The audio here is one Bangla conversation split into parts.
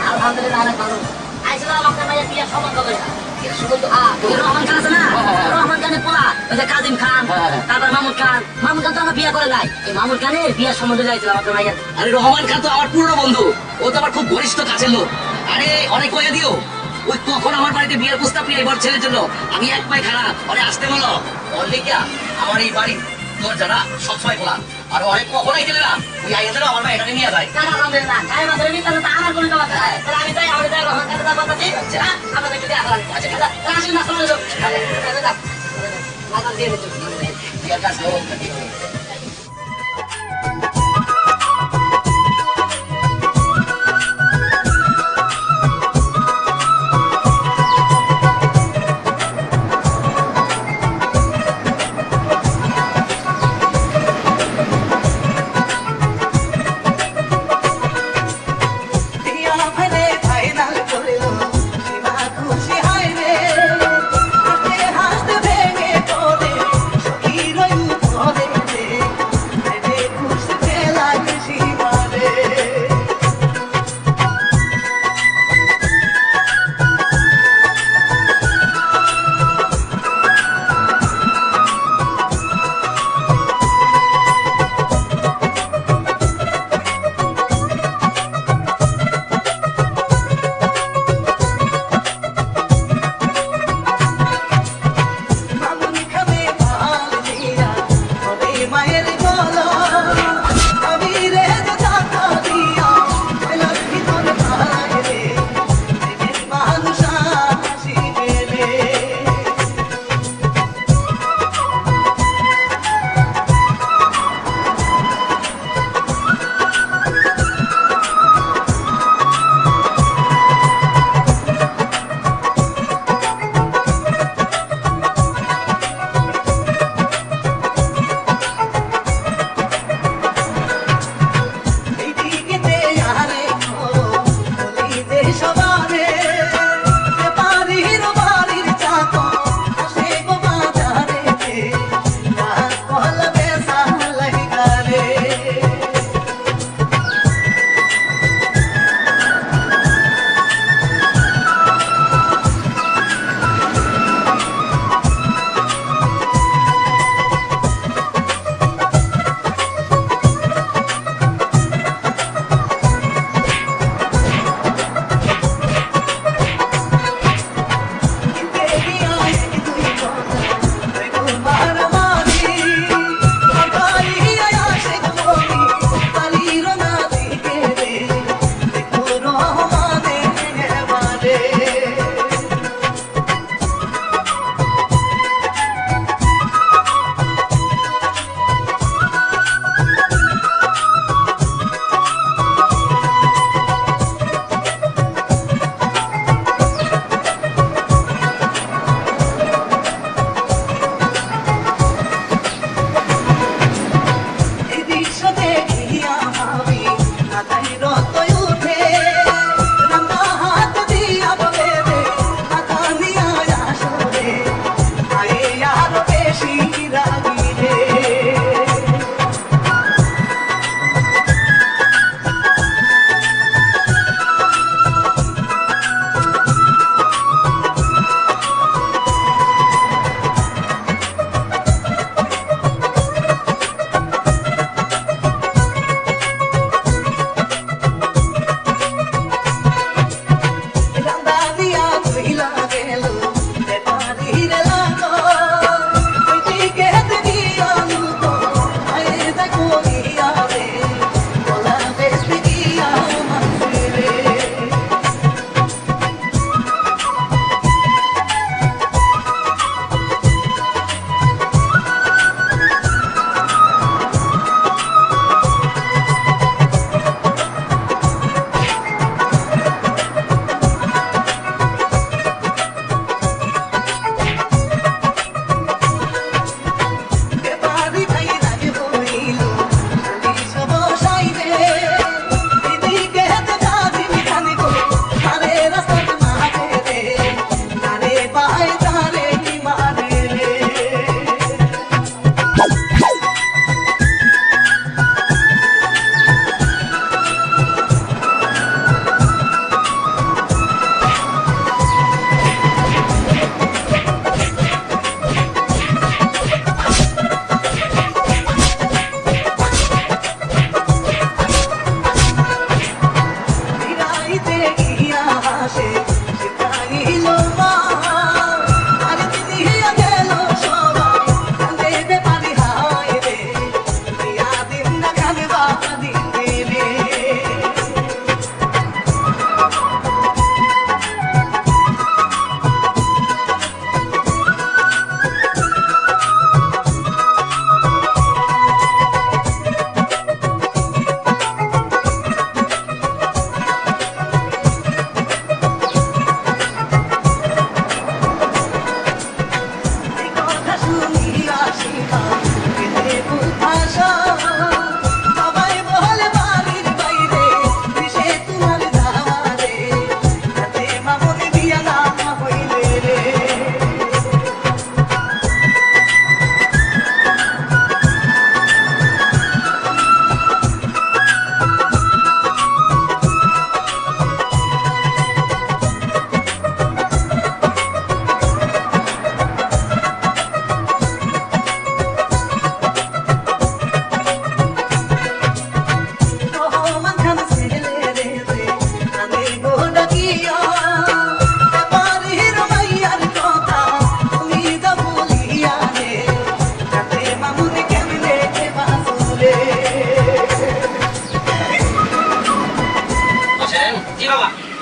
আলহামদুলিল্লাহ অনেক ভালো আইছিলাম আপনার ভাইয়ের বিয়ে সম্মান হবে রহমান খান আছে না রহমান খানের পোলা ওই যে কাজিম খান তারপর মামুন খান তো আমার বিয়ে করে নাই এই মামুন খানের বিয়ের সম্বন্ধে যাইছিলাম আপনার ভাইয়ের। আরে রহমান খান তো আমার পুরনো বন্ধু, ও তো আমার খুব ঘনিষ্ঠ কাছের লোক। আরে অনেক কয়ে দিও ওই কখন আমার বাড়িতে বিয়ের প্রস্তাব নিয়ে এবার ছেলের জন্য আমি এক পায়ে খারাপ অনেক আসতে বলো অনেকিয়া আমার এই বাড়ি দরজাটা সবসময় খোলা আর অনেক কখনোই গেলে না ওই আইয়াদের আমার ভাই এখানে নিয়ে যায়। আলহামদুলিল্লাহ আমার কোনো তাহলে আমি যাই, আমি যাই, রহমান খানের দাম বলতেছি। হ্যাঁ, আপনাদের একটু দেখা করেন। আচ্ছা। তাহলে আসুন না, চলে যাও। মাথা দিয়ে দিচ্ছি। বিয়ার কাজ হোক। দিয়া ফেলে ফাইনাল করলো কিবা খুশি হয় রে হাসতে হাসতে ভেঙে পড়ে সখী রই পড়ে রে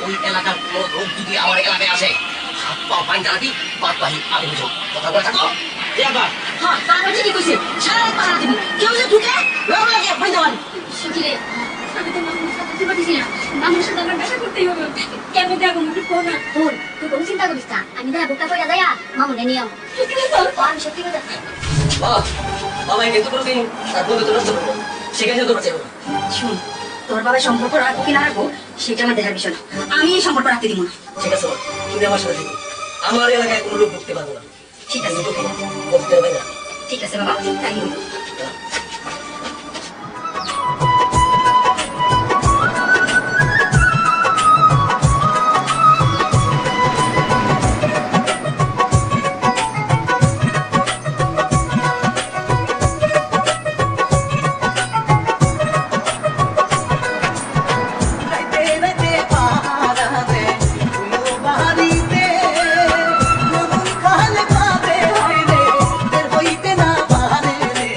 ওই এলাকার কোনো লোক যদি আমার এলাকায় আসে হাত পা পাইন জ্বালাবি বাদ বাহি আমি বুঝো কথা বলে থাকো কি আবার হ্যাঁ তারপর ঠিকই কইছে সারা রাত পাহারা দিবি কেউ যে ঢুকে লগে লগে হয়ে যাবেন সুধীরে আমি তো মামুর সাথে দিতে পারছি না মামুর সাথে আমার দেখা করতেই হবে কেন দেখো মুখে কোনা তোর তুই কোনো চিন্তা করিস না আমি দেখা বুকটা করে যাইয়া মামুনে নিয়ে আম আমি সত্যি কথা বাবা বাবা কিন্তু কোনোদিন তার বন্ধুত্ব নষ্ট করবো সেখানে তোর চাইবো শুন তোর বাবা সম্পর্ক রাখবো কি না রাখবো সেটা আমার দেখার বিষয় না আমি এই সম্পর্ক রাখতে দিব না ঠিক আছে বাবা, তুমি আমার সাথে থেকো আমার এলাকায় কোনো লোক ঢুকতে পারবো না ঠিক আছে ঢুকে বলতে হবে না ঠিক আছে বাবা তাই হইলো। রাইতে রাইতে পাহারা দে তুইও বাড়িতে মন খালে কাঁদে হায় রে বের হইতে না পারে রে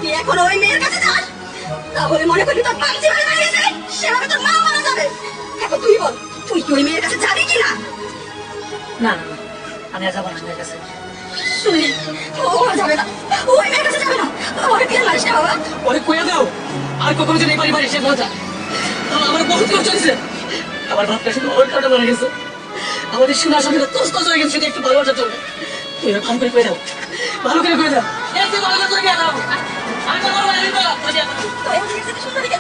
তুই এখন ওই মেয়ের কাছে যাস তাহলে মনে করবি তোর পাঞ্চি হয়ে দাঁড়িয়েছে সেভাবে তোর মা মারা যাবে। এখন তুই বল তুই কি ওই মেয়ের কাছে যাবি কিনা? না না আমি আর যাবো না মেয়ের কাছে। শুনলি ও যাবে না, ওই মেয়ের কাছে যাবে না। ওরে বিয়ে মারিস না বাবা। ওরে কইয়া দাও আর কখনো যেন এই বাড়ি সে মজা। আমার বহুত কষ্ট হয়েছে, আমার বাপটা শুধু ওর কারণে মারা গেছে। আমাদের শোনা সঙ্গে তোস তোস হয়ে গেছে শুধু একটু ভালোবাসার জন্য। তুই ভালো করে কয়ে দাও, ভালো করে কয়ে দাও। একটু ভালো করে গিয়ে দাও। আমি তো বলবো আমি তো তো এই সুন্দরীকে